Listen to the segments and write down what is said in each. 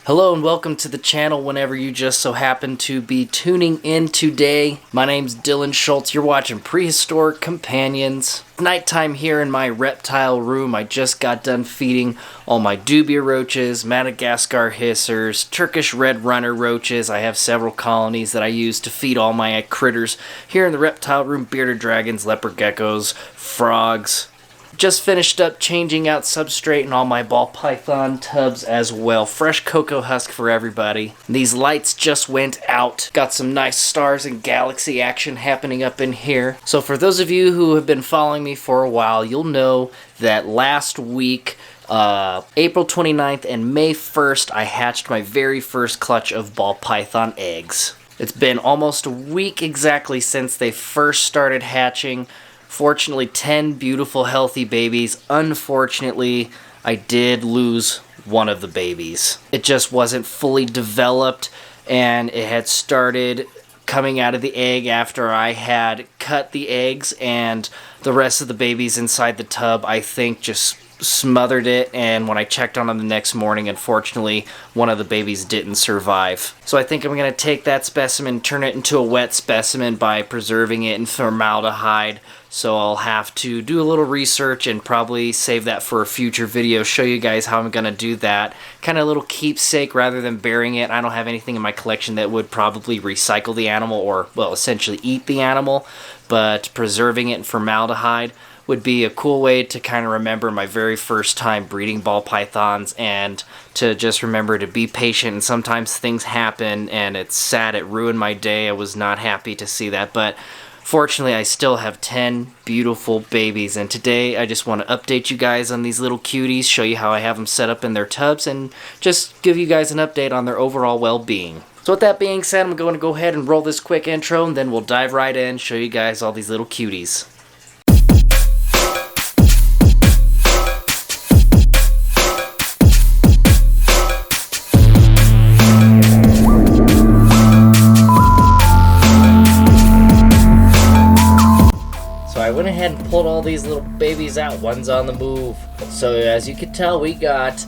Hello and welcome to the channel whenever you just so happen to be tuning in today. My name's Dylan Schultz. You're watching Prehistoric Companions. Nighttime here in my reptile room. I just got done feeding all my dubia roaches, Madagascar hissers, Turkish red runner roaches. I have several colonies that I use to feed all my critters here in the reptile room. Bearded dragons, leopard geckos, frogs. Just finished up changing out substrate in all my ball python tubs as well. Fresh cocoa husk for everybody. These lights just went out. Got some nice stars and galaxy action happening up in here. So for those of you who have been following me for a while, you'll know that last week, April 29th and May 1st, I hatched my very first clutch of ball python eggs. It's been almost a week exactly since they first started hatching. Fortunately, 10 beautiful, healthy babies. Unfortunately, I did lose one of the babies. It just wasn't fully developed, and it had started coming out of the egg after I had cut the eggs, and the rest of the babies inside the tub, I think, just smothered it, and when I checked on them the next morning, unfortunately, one of the babies didn't survive. So I think I'm going to take that specimen, turn it into a wet specimen by preserving it in formaldehyde. So I'll have to do a little research and probably save that for a future video, show you guys how I'm going to do that. Kind of a little keepsake rather than burying it. I don't have anything in my collection that would probably recycle the animal or, well, essentially eat the animal, but preserving it in formaldehyde would be a cool way to kind of remember my very first time breeding ball pythons and to just remember to be patient. And sometimes things happen and it's sad. It ruined my day. I was not happy to see that, but fortunately I still have 10 beautiful babies, and today I just want to update you guys on these little cuties, show you how I have them set up in their tubs, and just give you guys an update on their overall well-being. So with that being said, I'm going to go ahead and roll this quick intro, and then we'll dive right in, show you guys all these little cuties. I went ahead and pulled all these little babies out. One's on the move. So as you can tell, we got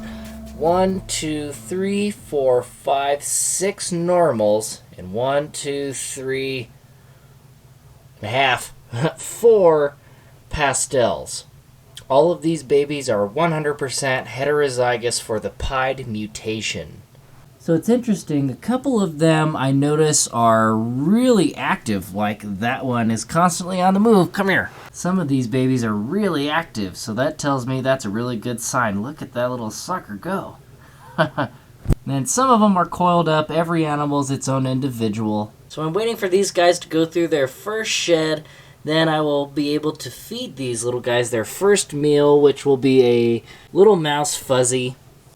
1, 2, 3, 4, 5, 6 normals, and 1, 2, 3 and a half, 4 pastels. All of these babies are 100% heterozygous for the pied mutation. So it's interesting, a couple of them I notice are really active, like that one is constantly on the move. Come here. Some of these babies are really active, so that tells me that's a really good sign. Look at that little sucker go. And some of them are coiled up. Every animal is its own individual. So I'm waiting for these guys to go through their first shed. Then I will be able to feed these little guys their first meal, which will be a little mouse fuzzy.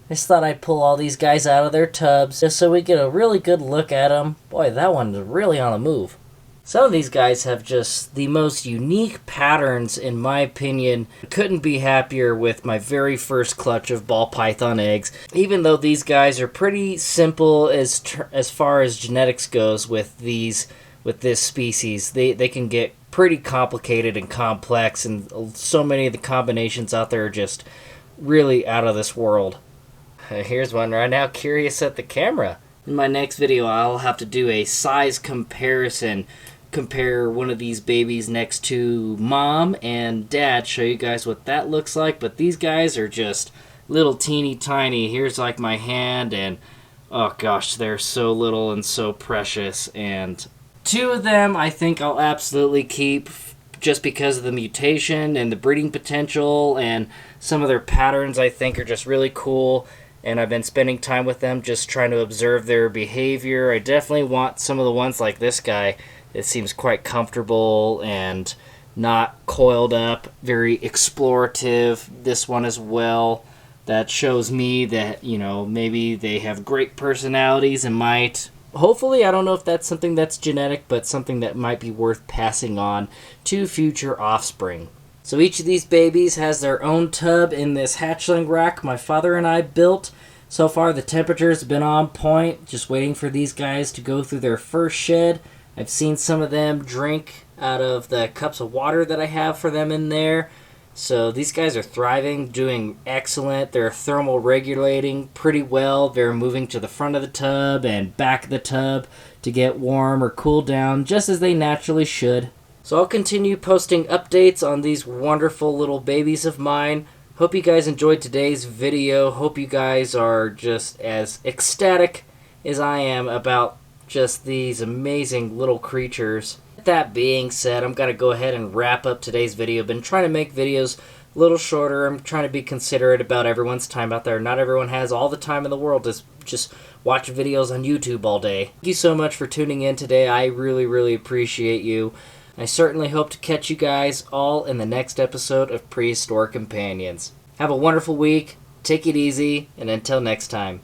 I just thought I'd pull all these guys out of their tubs just so we get a really good look at them. Boy, that one is really on the move. Some of these guys have just the most unique patterns, in my opinion. Couldn't be happier with my very first clutch of ball python eggs. Even though these guys are pretty simple as far as genetics goes with this species, they can get pretty complicated and complex, and so many of the combinations out there are just really out of this world. Here's one right now, curious at the camera. In my next video, I'll have to do a size comparison. Compare one of these babies next to mom and dad. Show you guys what that looks like. But these guys are just little teeny tiny. Here's like my hand, and oh gosh, they're so little and so precious. And 2 of them I think I'll absolutely keep just because of the mutation and the breeding potential, and some of their patterns I think are just really cool. And I've been spending time with them just trying to observe their behavior. I definitely want some of the ones like this guy. It seems quite comfortable and not coiled up, very explorative. This one as well. That shows me that, you know, maybe they have great personalities and might, hopefully, I don't know if that's something that's genetic, but something that might be worth passing on to future offspring. So each of these babies has their own tub in this hatchling rack my father and I built. So far the temperature's been on point, just waiting for these guys to go through their first shed. I've seen some of them drink out of the cups of water that I have for them in there. So these guys are thriving, doing excellent. They're thermal regulating pretty well. They're moving to the front of the tub and back of the tub to get warm or cool down, just as they naturally should. So I'll continue posting updates on these wonderful little babies of mine. Hope you guys enjoyed today's video. Hope you guys are just as ecstatic as I am about just these amazing little creatures. That being said, I'm going to go ahead and wrap up today's video. Been trying to make videos a little shorter. I'm trying to be considerate about everyone's time out there. Not everyone has all the time in the world to just watch videos on YouTube all day. Thank you so much for tuning in today. I really, really appreciate you. I certainly hope to catch you guys all in the next episode of Prehistoric Companions. Have a wonderful week. Take it easy, and until next time.